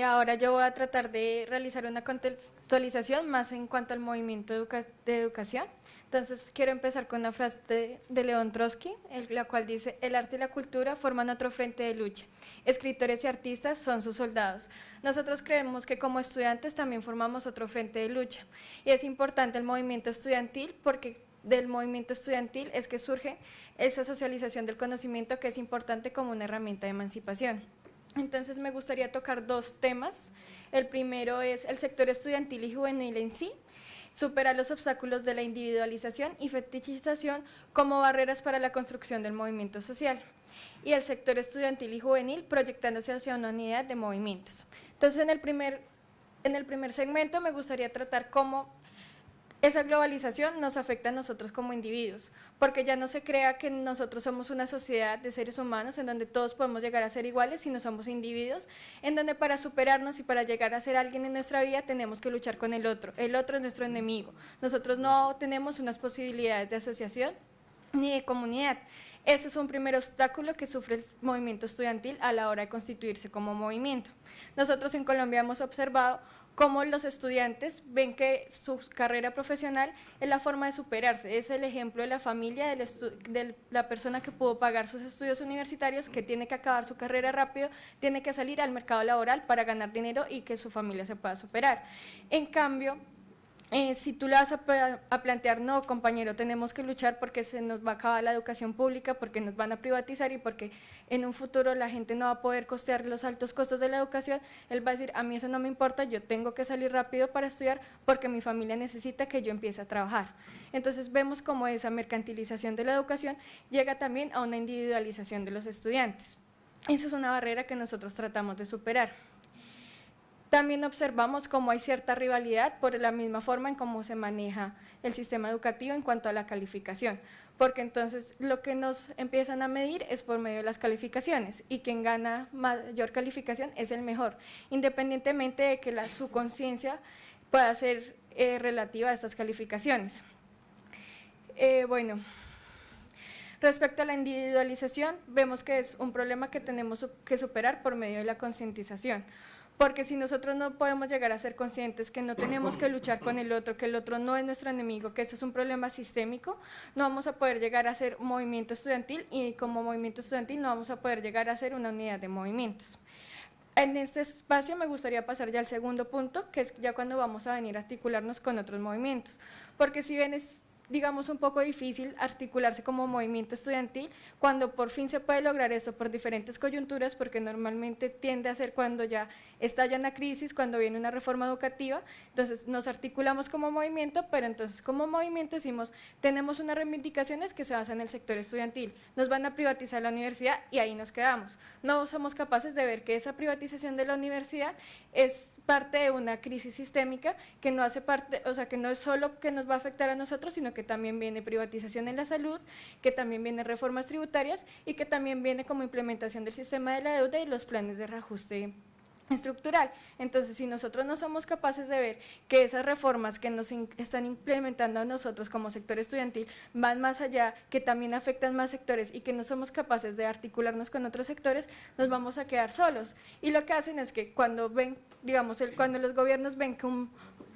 Ahora yo voy a tratar de realizar una contextualización más en cuanto al movimiento de educación. Entonces quiero empezar con una frase de León Trotsky, la cual dice: el arte y la cultura forman otro frente de lucha. Escritores y artistas son sus soldados. Nosotros creemos que como estudiantes también formamos otro frente de lucha. Y es importante el movimiento estudiantil porque del movimiento estudiantil es que surge esa socialización del conocimiento que es importante como una herramienta de emancipación. Entonces me gustaría tocar dos temas. El primero es el sector estudiantil y juvenil en sí, superar los obstáculos de la individualización y fetichización como barreras para la construcción del movimiento social. Y el sector estudiantil y juvenil proyectándose hacia una unidad de movimientos. Entonces en el primer segmento me gustaría tratar cómo esa globalización nos afecta a nosotros como individuos, porque ya no se crea que nosotros somos una sociedad de seres humanos en donde todos podemos llegar a ser iguales, sino somos individuos, en donde para superarnos y para llegar a ser alguien en nuestra vida tenemos que luchar con el otro es nuestro enemigo, nosotros no tenemos unas posibilidades de asociación ni de comunidad. Ese es un primer obstáculo que sufre el movimiento estudiantil a la hora de constituirse como movimiento. Nosotros en Colombia hemos observado cómo los estudiantes ven que su carrera profesional es la forma de superarse, es el ejemplo de la familia, de la persona que pudo pagar sus estudios universitarios, que tiene que acabar su carrera rápido, tiene que salir al mercado laboral para ganar dinero y que su familia se pueda superar. En cambio, si tú le vas a plantear, no, compañero, tenemos que luchar porque se nos va a acabar la educación pública, porque nos van a privatizar y porque en un futuro la gente no va a poder costear los altos costos de la educación, él va a decir, a mí eso no me importa, yo tengo que salir rápido para estudiar porque mi familia necesita que yo empiece a trabajar. Entonces vemos cómo esa mercantilización de la educación llega también a una individualización de los estudiantes. Esa es una barrera que nosotros tratamos de superar. También observamos cómo hay cierta rivalidad por la misma forma en cómo se maneja el sistema educativo en cuanto a la calificación, porque entonces lo que nos empiezan a medir es por medio de las calificaciones y quien gana mayor calificación es el mejor, independientemente de que su conciencia pueda ser relativa a estas calificaciones. Bueno, respecto a la individualización, vemos que es un problema que tenemos que superar por medio de la concientización, porque si nosotros no podemos llegar a ser conscientes que no tenemos que luchar con el otro, que el otro no es nuestro enemigo, que eso es un problema sistémico, no vamos a poder llegar a ser un movimiento estudiantil y como movimiento estudiantil no vamos a poder llegar a ser una unidad de movimientos. En este espacio me gustaría pasar ya al segundo punto, que es ya cuando vamos a venir a articularnos con otros movimientos, porque si bien es digamos un poco difícil articularse como movimiento estudiantil cuando por fin se puede lograr eso por diferentes coyunturas, porque normalmente tiende a ser cuando ya estalla una crisis, cuando viene una reforma educativa, entonces nos articulamos como movimiento, pero entonces como movimiento decimos, tenemos unas reivindicaciones que se basan en el sector estudiantil, nos van a privatizar la universidad y ahí nos quedamos, no somos capaces de ver que esa privatización de la universidad es parte de una crisis sistémica que no hace parte, o sea, que no es solo que nos va a afectar a nosotros, sino que también viene privatización en la salud, que también viene reformas tributarias y que también viene como implementación del sistema de la deuda y los planes de reajuste estructural. Entonces, si nosotros no somos capaces de ver que esas reformas que nos están implementando a nosotros como sector estudiantil van más allá, que también afectan más sectores y que no somos capaces de articularnos con otros sectores, nos vamos a quedar solos. Y lo que hacen es que cuando ven, digamos, cuando los gobiernos ven que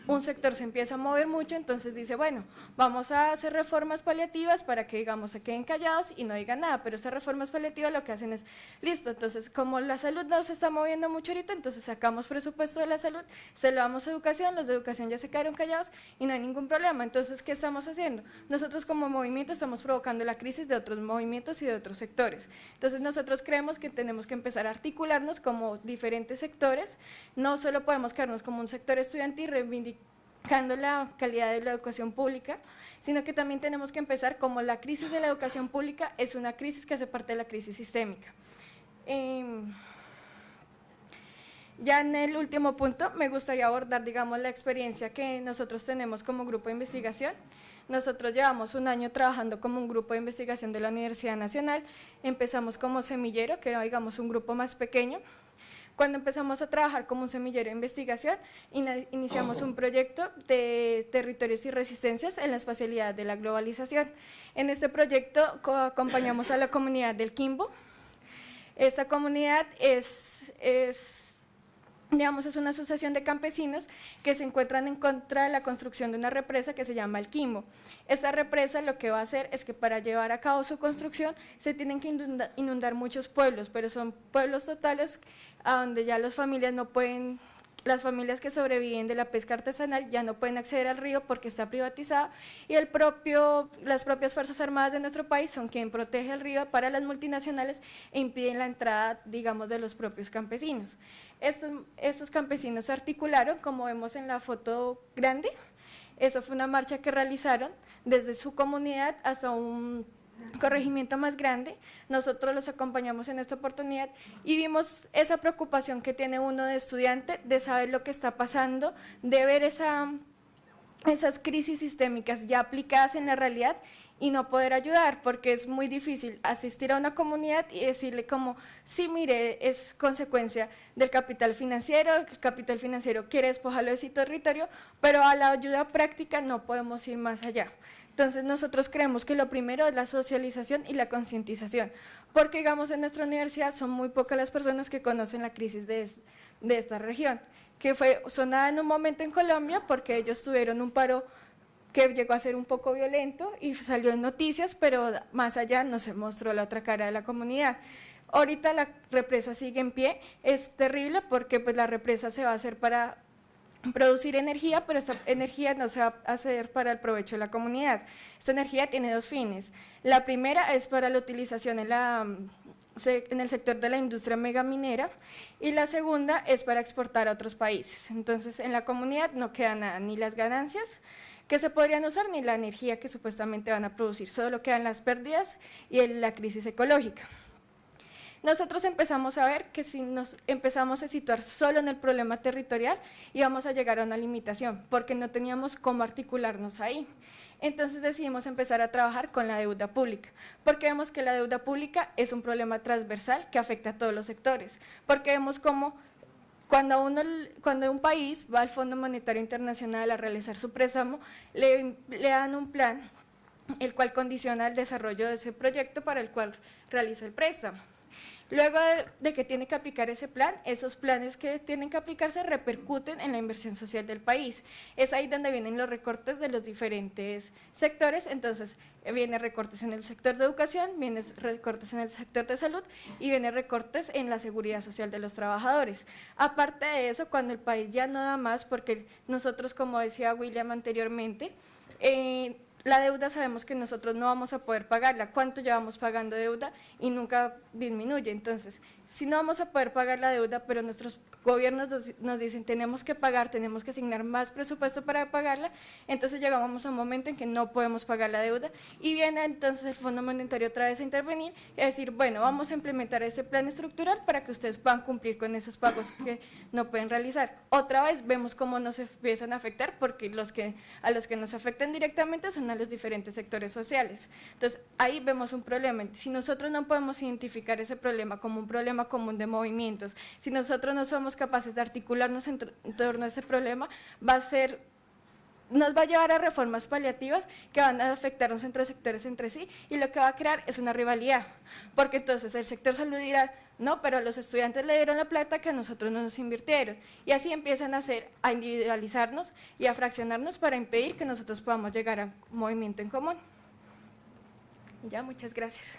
un sector se empieza a mover mucho, entonces dice, bueno, vamos a hacer reformas paliativas para que, digamos, se queden callados y no digan nada, pero estas reformas paliativas lo que hacen es, listo, entonces como la salud no se está moviendo mucho ahorita, entonces sacamos presupuesto de la salud, se lo damos a educación, los de educación ya se quedaron callados y no hay ningún problema. Entonces, ¿qué estamos haciendo? Nosotros como movimiento estamos provocando la crisis de otros movimientos y de otros sectores. Entonces, nosotros creemos que tenemos que empezar a articularnos como diferentes sectores, no solo podemos quedarnos como un sector estudiantil reivindicando la calidad de la educación pública, sino que también tenemos que empezar como la crisis de la educación pública es una crisis que hace parte de la crisis sistémica. Ya en el último punto me gustaría abordar, digamos, la experiencia que nosotros tenemos como grupo de investigación. Nosotros llevamos un año trabajando como un grupo de investigación de la Universidad Nacional, empezamos como semillero, que era, digamos, un grupo más pequeño. Cuando empezamos a trabajar como un semillero de investigación, iniciamos un proyecto de territorios y resistencias en la espacialidad de la globalización. En este proyecto acompañamos a la comunidad del Quimbo. Esta comunidad es digamos, es una asociación de campesinos que se encuentran en contra de la construcción de una represa que se llama el Quimbo. Esta represa lo que va a hacer es que para llevar a cabo su construcción se tienen que inundar muchos pueblos, pero son pueblos totales a donde ya las familias no pueden, las familias que sobreviven de la pesca artesanal ya no pueden acceder al río porque está privatizado y las propias Fuerzas Armadas de nuestro país son quien protege el río para las multinacionales e impiden la entrada, digamos, de los propios campesinos. Estos campesinos se articularon, como vemos en la foto grande, eso fue una marcha que realizaron desde su comunidad hasta un corregimiento más grande. Nosotros los acompañamos en esta oportunidad y vimos esa preocupación que tiene uno de estudiante de saber lo que está pasando, de ver esas crisis sistémicas ya aplicadas en la realidad y no poder ayudar, porque es muy difícil asistir a una comunidad y decirle como, sí, mire, es consecuencia del capital financiero, el capital financiero quiere despojarlo de su territorio, pero a la ayuda práctica no podemos ir más allá. Entonces nosotros creemos que lo primero es la socialización y la concientización, porque digamos en nuestra universidad son muy pocas las personas que conocen la crisis de esta región, que fue sonada en un momento en Colombia porque ellos tuvieron un paro que llegó a ser un poco violento y salió en noticias, pero más allá no se mostró la otra cara de la comunidad. Ahorita la represa sigue en pie, es terrible porque pues la represa se va a hacer para producir energía, pero esta energía no se va a hacer para el provecho de la comunidad. Esta energía tiene dos fines. La primera es para la utilización en el sector de la industria megaminera y la segunda es para exportar a otros países. Entonces, en la comunidad no queda nada, ni las ganancias que se podrían usar, ni la energía que supuestamente van a producir, solo quedan las pérdidas y la crisis ecológica. Nosotros empezamos a ver que si nos empezamos a situar solo en el problema territorial, íbamos a llegar a una limitación, porque no teníamos cómo articularnos ahí. Entonces decidimos empezar a trabajar con la deuda pública, porque vemos que la deuda pública es un problema transversal que afecta a todos los sectores, porque vemos cómo cuando un país va al Fondo Monetario Internacional a realizar su préstamo, le dan un plan, el cual condiciona el desarrollo de ese proyecto para el cual realiza el préstamo. Luego de que tiene que aplicar ese plan, esos planes que tienen que aplicarse repercuten en la inversión social del país. Es ahí donde vienen los recortes de los diferentes sectores, entonces vienen recortes en el sector de educación, vienen recortes en el sector de salud y vienen recortes en la seguridad social de los trabajadores. Aparte de eso, cuando el país ya no da más, porque nosotros, como decía William anteriormente, la deuda sabemos que nosotros no vamos a poder pagarla, cuánto llevamos pagando deuda y nunca disminuye. Entonces, si no vamos a poder pagar la deuda, pero nuestros gobiernos nos dicen tenemos que pagar, tenemos que asignar más presupuesto para pagarla, entonces llegamos a un momento en que no podemos pagar la deuda y viene entonces el Fondo Monetario otra vez a intervenir y a decir, bueno, vamos a implementar este plan estructural para que ustedes puedan cumplir con esos pagos que no pueden realizar. Otra vez vemos cómo nos empiezan a afectar, porque a los que nos afectan directamente son a los diferentes sectores sociales. Entonces, ahí vemos un problema. Si nosotros no podemos identificar ese problema como un problema común de movimientos, si nosotros no somos capaces de articularnos en torno a ese problema, nos va a llevar a reformas paliativas que van a afectarnos entre sectores entre sí y lo que va a crear es una rivalidad, porque entonces el sector salud dirá, no, pero a los estudiantes le dieron la plata que a nosotros no nos invirtieron, y así empiezan a individualizarnos y a fraccionarnos para impedir que nosotros podamos llegar a un movimiento en común. Ya, muchas gracias.